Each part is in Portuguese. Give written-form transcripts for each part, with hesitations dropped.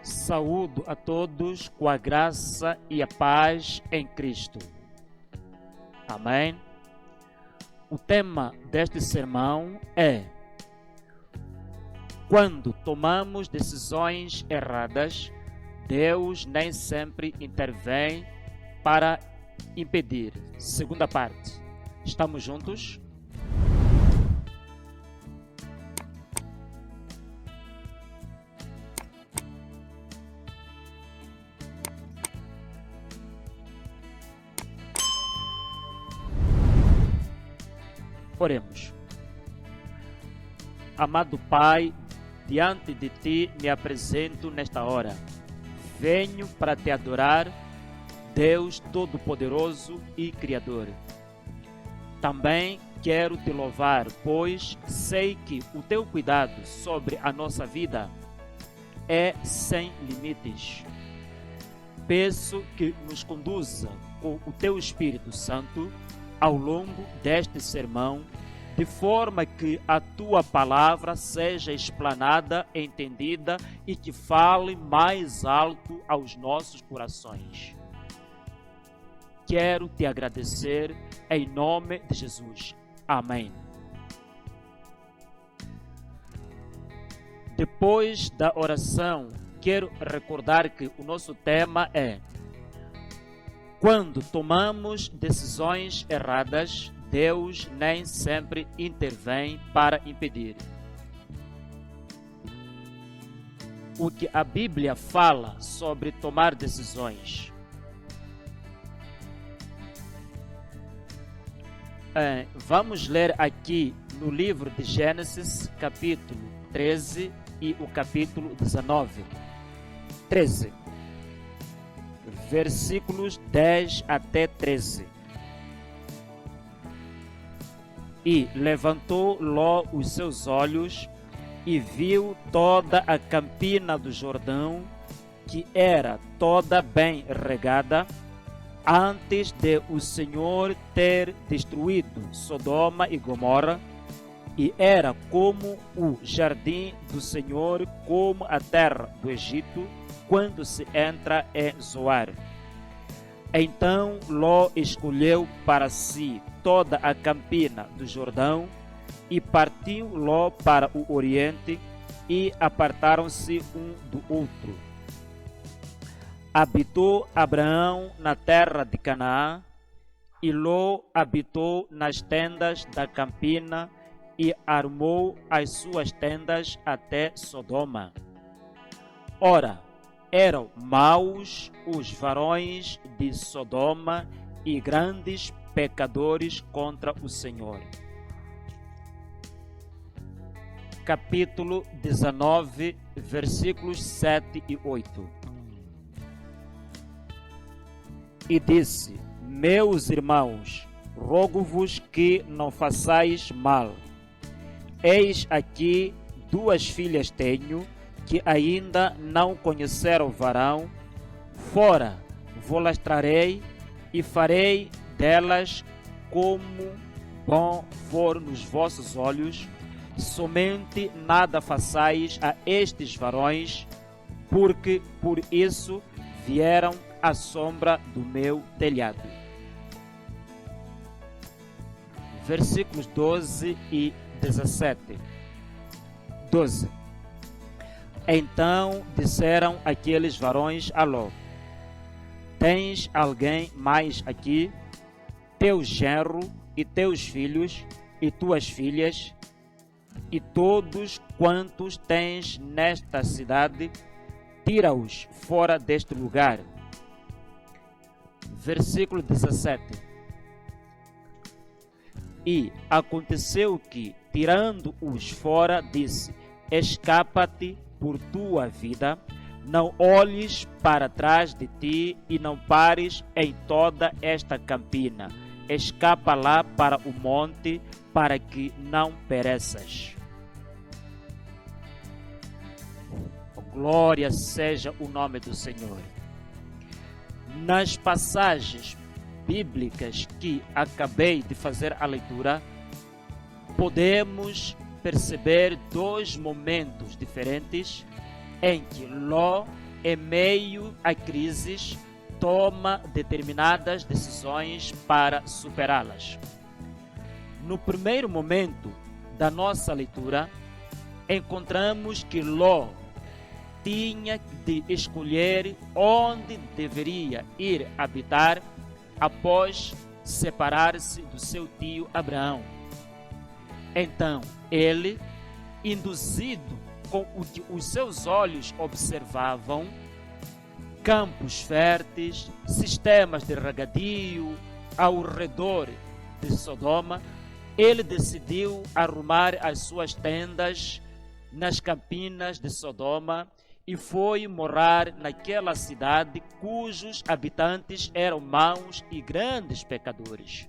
Saúdo a todos com a graça e a paz em Cristo. Amém? O tema deste sermão é: quando tomamos decisões erradas, Deus nem sempre intervém para impedir. Segunda parte. Estamos juntos? Oremos. Amado Pai, diante de Ti me apresento nesta hora. Venho para Te adorar, Deus Todo-Poderoso e Criador. Também quero Te louvar, pois sei que o Teu cuidado sobre a nossa vida é sem limites. Peço que nos conduza com o Teu Espírito Santo ao longo deste sermão, de forma que a Tua palavra seja explanada, entendida e que fale mais alto aos nossos corações. Quero Te agradecer em nome de Jesus. Amém. Depois da oração, quero recordar que o nosso tema é: quando tomamos decisões erradas, Deus nem sempre intervém para impedir. O que a Bíblia fala sobre tomar decisões? Vamos ler aqui no livro de Gênesis, capítulo 13 e o capítulo 19. 13. Versículos 10 até 13. E levantou Ló os seus olhos e viu toda a campina do Jordão, que era toda bem regada, antes de o Senhor ter destruído Sodoma e Gomorra, e era como o jardim do Senhor, como a terra do Egito, quando se entra em Zoar. Então Ló escolheu para si toda a campina do Jordão, e partiu Ló para o oriente, e apartaram-se um do outro. Habitou Abraão na terra de Canaã, e Ló habitou nas tendas da campina, e armou as suas tendas até Sodoma. Ora, eram maus os varões de Sodoma e grandes pecadores contra o Senhor. Capítulo 19, versículos 7 e 8. E disse: meus irmãos, rogo-vos que não façais mal. Eis aqui 2 filhas tenho, que ainda não conheceram varão. Fora vou-las trarei, e farei delas como bom for nos vossos olhos. Somente nada façais a estes varões, porque por isso vieram à sombra do meu telhado. Versículos 12 e 17. 12. Então disseram aqueles varões a Ló: tens alguém mais aqui? Teu genro e teus filhos e tuas filhas, e todos quantos tens nesta cidade, tira-os fora deste lugar. Versículo 17. E aconteceu que, tirando-os fora, disse: escapa-te por tua vida, não olhes para trás de ti e não pares em toda esta campina. Escapa lá para o monte, para que não pereças. Glória seja o nome do Senhor. Nas passagens bíblicas que acabei de fazer a leitura, podemos perceber 2 momentos diferentes em que Ló em meio a crises, toma determinadas decisões para superá-las. No primeiro momento da nossa leitura, encontramos que Ló tinha de escolher onde deveria ir habitar após separar-se do seu tio Abraão. Então, ele, induzido com o que os seus olhos observavam, campos férteis, sistemas de regadio ao redor de Sodoma, ele decidiu arrumar as suas tendas nas campinas de Sodoma e foi morar naquela cidade cujos habitantes eram maus e grandes pecadores.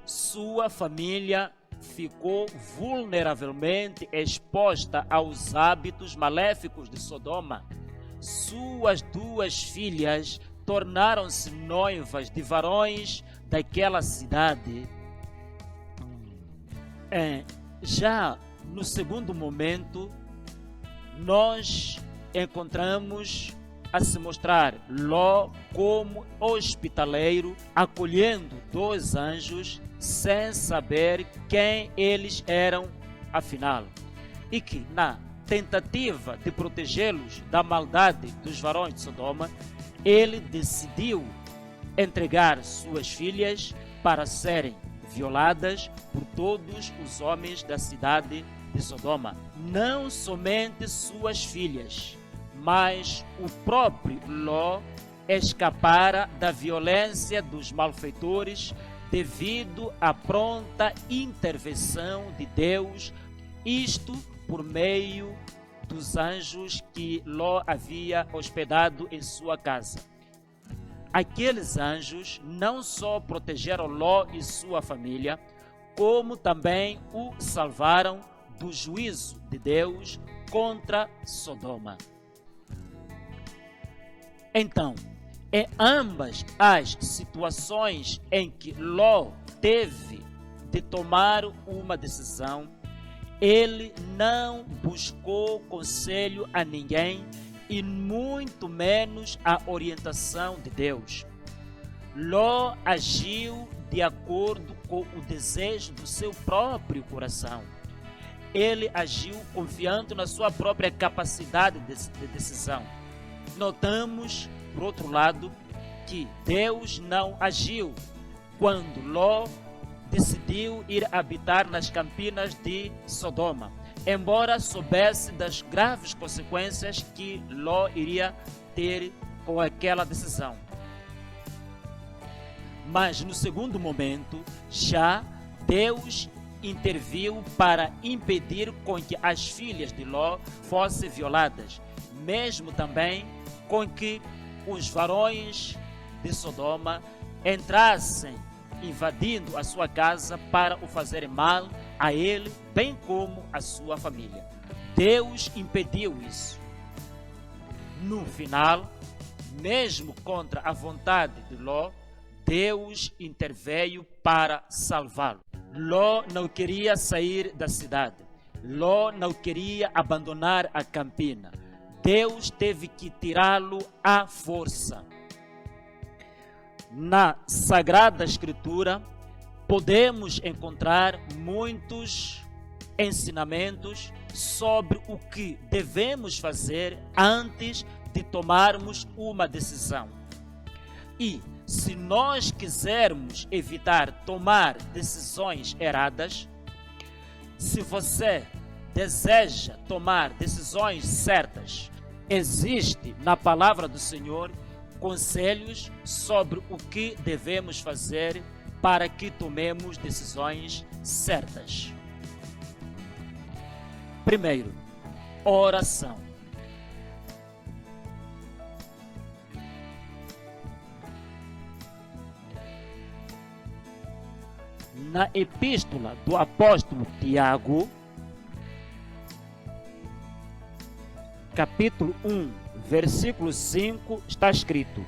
Sua família ficou vulneravelmente exposta aos hábitos maléficos de Sodoma. Suas 2 filhas tornaram-se noivas de varões daquela cidade. Já no segundo momento, nós encontramos a se mostrar Ló como hospitaleiro, acolhendo 2 anjos sem saber quem eles eram afinal, e que na tentativa de protegê-los da maldade dos varões de Sodoma, ele decidiu entregar suas filhas para serem violadas por todos os homens da cidade de Sodoma. Não somente suas filhas, mas o próprio Ló escapara da violência dos malfeitores devido à pronta intervenção de Deus, isto por meio dos anjos que Ló havia hospedado em sua casa. Aqueles anjos não só protegeram Ló e sua família, como também o salvaram do juízo de Deus contra Sodoma. Então, em ambas as situações em que Ló teve de tomar uma decisão, ele não buscou conselho a ninguém e muito menos a orientação de Deus. Ló agiu de acordo com o desejo do seu próprio coração. Ele agiu confiando na sua própria capacidade de decisão. Notamos, por outro lado, que Deus não agiu quando Ló decidiu ir habitar nas campinas de Sodoma, embora soubesse das graves consequências que Ló iria ter com aquela decisão. Mas no segundo momento, já Deus interviu para impedir com que as filhas de Ló fossem violadas, mesmo também com que os varões de Sodoma entrassem invadindo a sua casa para o fazerem mal a ele, bem como a sua família. Deus impediu isso. No final, mesmo contra a vontade de Ló, Deus interveio para salvá-lo. Ló não queria sair da cidade. Ló não queria abandonar a campina. Deus teve que tirá-lo à força. Na Sagrada Escritura, podemos encontrar muitos ensinamentos sobre o que devemos fazer antes de tomarmos uma decisão. E, se nós quisermos evitar tomar decisões erradas, se você deseja tomar decisões certas, existe na palavra do Senhor conselhos sobre o que devemos fazer para que tomemos decisões certas. Primeiro, oração. Na epístola do apóstolo Tiago, capítulo 1, versículo 5, está escrito: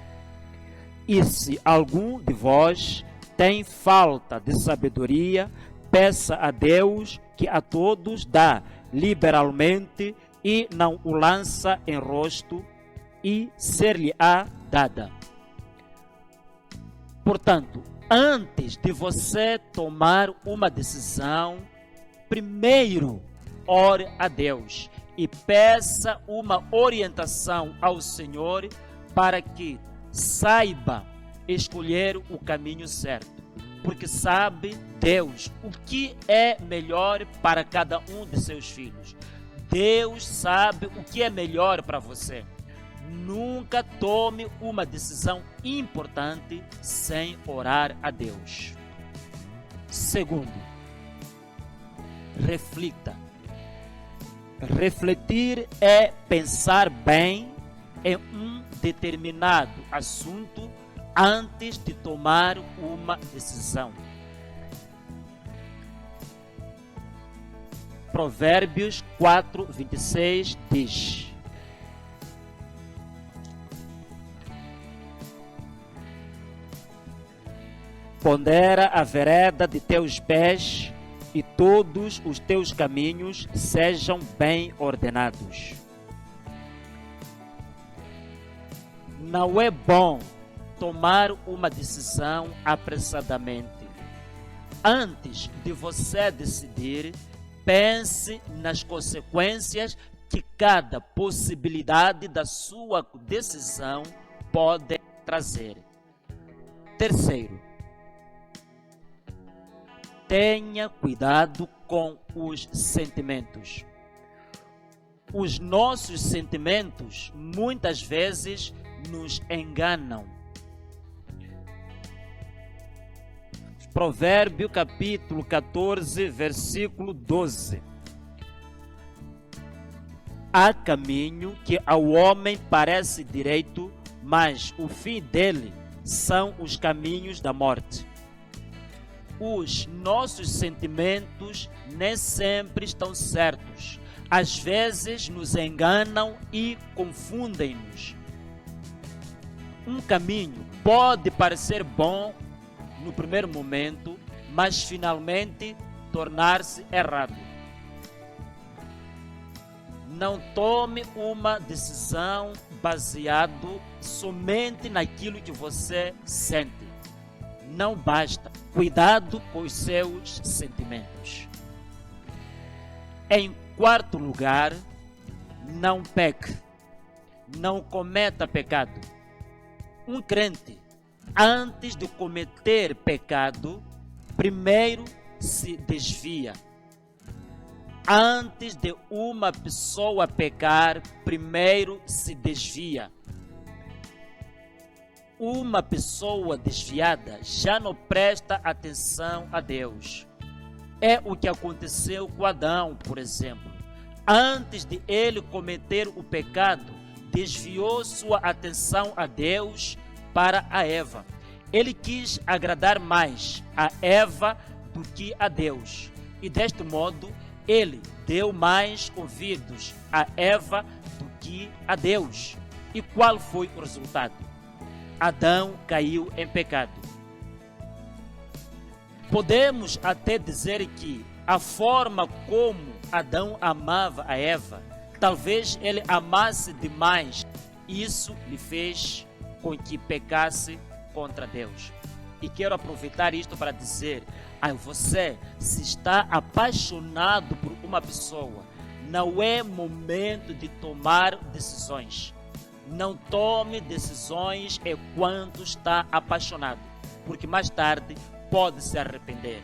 E se algum de vós tem falta de sabedoria, peça a Deus, que a todos dá liberalmente e não o lança em rosto, e ser-lhe-á dada. Portanto, antes de você tomar uma decisão, primeiro ore a Deus e peça uma orientação ao Senhor para que saiba escolher o caminho certo. Porque sabe Deus o que é melhor para cada um de seus filhos. Deus sabe o que é melhor para você. Nunca tome uma decisão importante sem orar a Deus. Segundo, reflita. Refletir é pensar bem em um determinado assunto antes de tomar uma decisão. Provérbios 4:26 diz: pondera a vereda de teus pés e todos os teus caminhos sejam bem ordenados. Não é bom tomar uma decisão apressadamente. Antes de você decidir, pense nas consequências que cada possibilidade da sua decisão pode trazer. Terceiro, tenha cuidado com os sentimentos. Os nossos sentimentos muitas vezes nos enganam. Provérbio capítulo 14, versículo 12. Há caminho que ao homem parece direito, mas o fim dele são os caminhos da morte. Os nossos sentimentos nem sempre estão certos. Às vezes nos enganam e confundem-nos. Um caminho pode parecer bom no primeiro momento, mas finalmente tornar-se errado. Não tome uma decisão baseado somente naquilo que você sente. Não basta. Cuidado com os seus sentimentos. Em quarto lugar, não peque. Não cometa pecado. Um crente, antes de cometer pecado, primeiro se desvia. Antes de uma pessoa pecar, primeiro se desvia. Uma pessoa desviada já não presta atenção a Deus. É o que aconteceu com Adão, por exemplo. Antes de ele cometer o pecado, desviou sua atenção a Deus para a Eva. Ele quis agradar mais a Eva do que a Deus. E deste modo, ele deu mais ouvidos a Eva do que a Deus. E qual foi o resultado? Adão caiu em pecado. Podemos até dizer que a forma como Adão amava a Eva, talvez ele amasse demais. Isso lhe fez com que pecasse contra Deus. E quero aproveitar isto para dizer: você, se está apaixonado por uma pessoa, não é momento de tomar decisões. Não tome decisões enquanto está apaixonado, porque mais tarde pode se arrepender.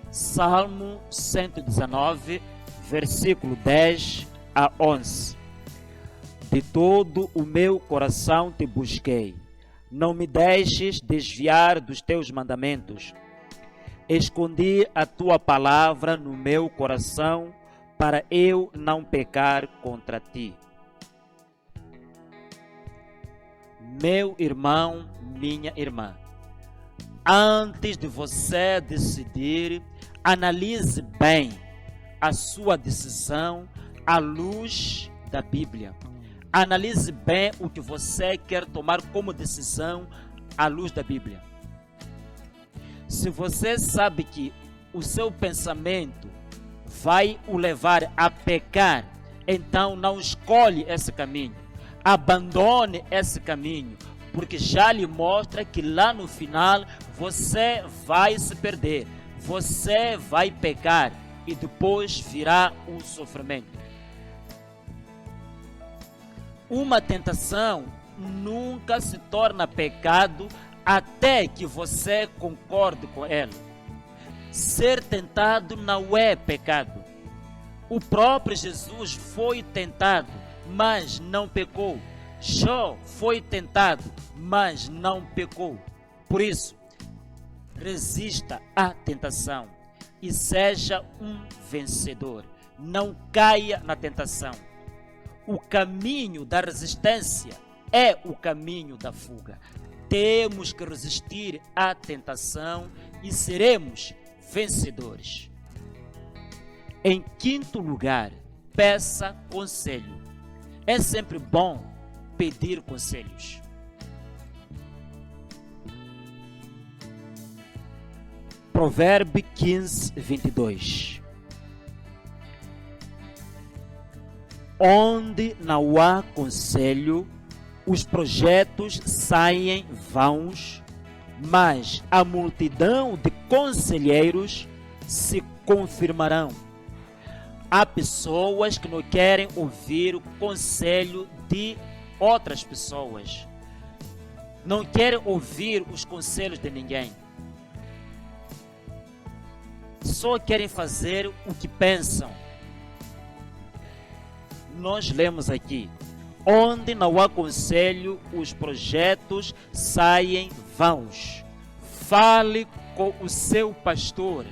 Salmo 119, versículo 10 a 11. De todo o meu coração te busquei, não me deixes desviar dos teus mandamentos. Escondi a tua palavra no meu coração, para eu não pecar contra ti. Meu irmão, minha irmã, antes de você decidir, analise bem a sua decisão à luz da Bíblia. Analise bem o que você quer tomar como decisão à luz da Bíblia. Se você sabe que o seu pensamento vai o levar a pecar então não escolhe esse caminho. Abandone esse caminho, porque já lhe mostra que lá no final você vai se perder, você vai pecar e depois virá o sofrimento. Uma tentação nunca se torna pecado até que você concorde com ela. Ser tentado não é pecado. O próprio Jesus foi tentado, mas não pecou. Jó foi tentado, mas não pecou. Por isso, resista à tentação e seja um vencedor. Não caia na tentação. O caminho da resistência é o caminho da fuga. Temos que resistir à tentação e seremos vencedores. Em quinto lugar, peça conselho. É sempre bom pedir conselhos. Provérbio 15, 22. Onde não há conselho, os projetos saem vãos, mas a multidão de conselheiros se confirmarão. Há pessoas que não querem ouvir o conselho de outras pessoas. Não querem ouvir os conselhos de ninguém. Só querem fazer o que pensam. Nós lemos aqui: onde não há conselho, os projetos saem vãos. Fale com o seu pastor,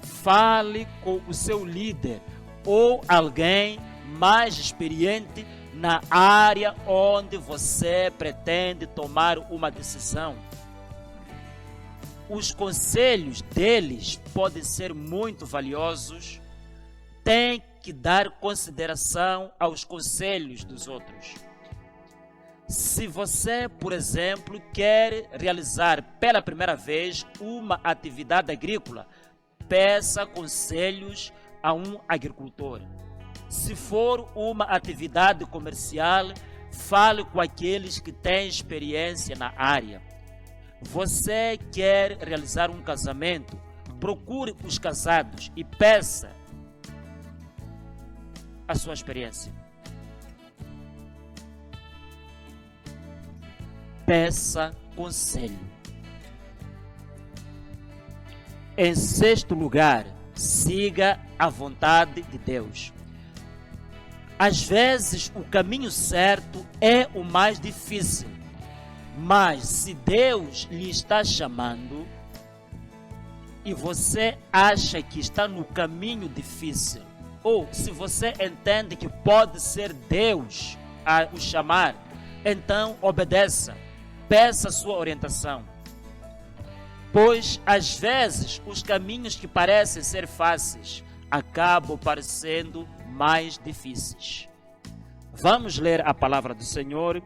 fale com o seu líder ou alguém mais experiente na área onde você pretende tomar uma decisão. Os conselhos deles podem ser muito valiosos. Tem que dar consideração aos conselhos dos outros. Se você, por exemplo, quer realizar pela primeira vez uma atividade agrícola, peça conselhos a um agricultor. Se for uma atividade comercial, fale com aqueles que têm experiência na área. Você quer realizar um casamento, procure os casados e peça a sua experiência. Peça conselho. Em sexto lugar, siga a vontade de Deus. Às vezes, o caminho certo é o mais difícil, mas se Deus lhe está chamando e você acha que está no caminho difícil, ou se você entende que pode ser Deus a o chamar, então obedeça, peça sua orientação. Pois às vezes os caminhos que parecem ser fáceis acabam parecendo mais difíceis. Vamos ler a palavra do Senhor.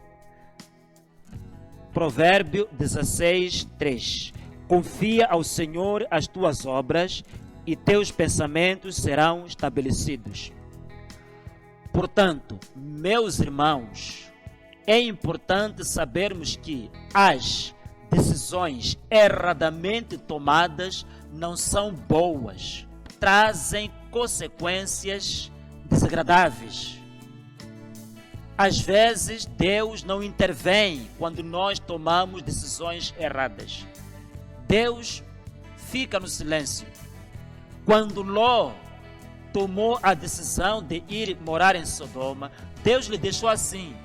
Provérbio 16, 3. Confia ao Senhor as tuas obras e teus pensamentos serão estabelecidos. Portanto, meus irmãos, é importante sabermos que as decisões erradamente tomadas não são boas, trazem consequências desagradáveis. Às vezes, Deus não intervém quando nós tomamos decisões erradas. Deus fica no silêncio. Quando Ló tomou a decisão de ir morar em Sodoma, Deus lhe deixou assim.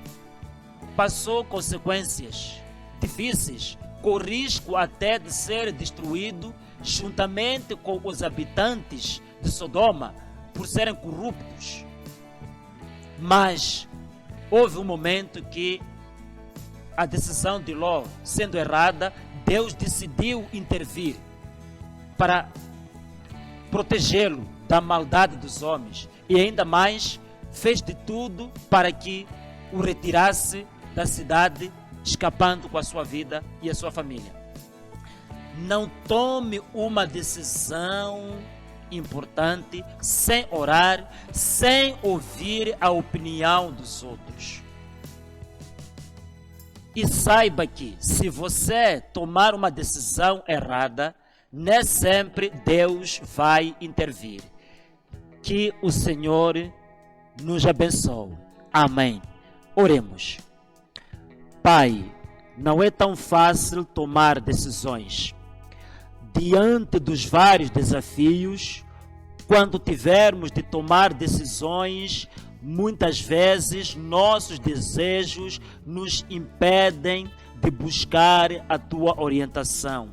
Passou consequências difíceis, com risco até de ser destruído juntamente com os habitantes de Sodoma por serem corruptos. Mas houve um momento que a decisão de Ló sendo errada, Deus decidiu intervir para protegê-lo da maldade dos homens e ainda mais fez de tudo para que o retirasse da cidade, escapando com a sua vida e a sua família. Não tome uma decisão importante sem orar, sem ouvir a opinião dos outros. E saiba que, se você tomar uma decisão errada, nem sempre Deus vai intervir. Que o Senhor nos abençoe. Amém. Oremos. Pai, não é tão fácil tomar decisões. Diante dos vários desafios, quando tivermos de tomar decisões, muitas vezes nossos desejos nos impedem de buscar a tua orientação.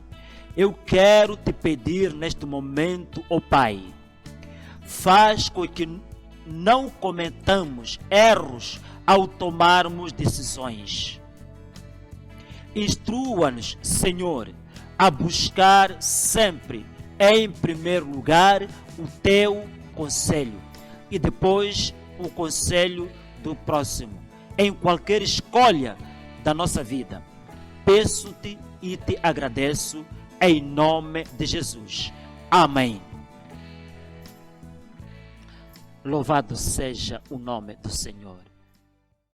Eu quero te pedir neste momento, ó Pai, faz com que não cometamos erros ao tomarmos decisões. Instrua-nos, Senhor, a buscar sempre, em primeiro lugar, o teu conselho e depois o conselho do próximo, em qualquer escolha da nossa vida. Peço-te e te agradeço em nome de Jesus. Amém. Louvado seja o nome do Senhor.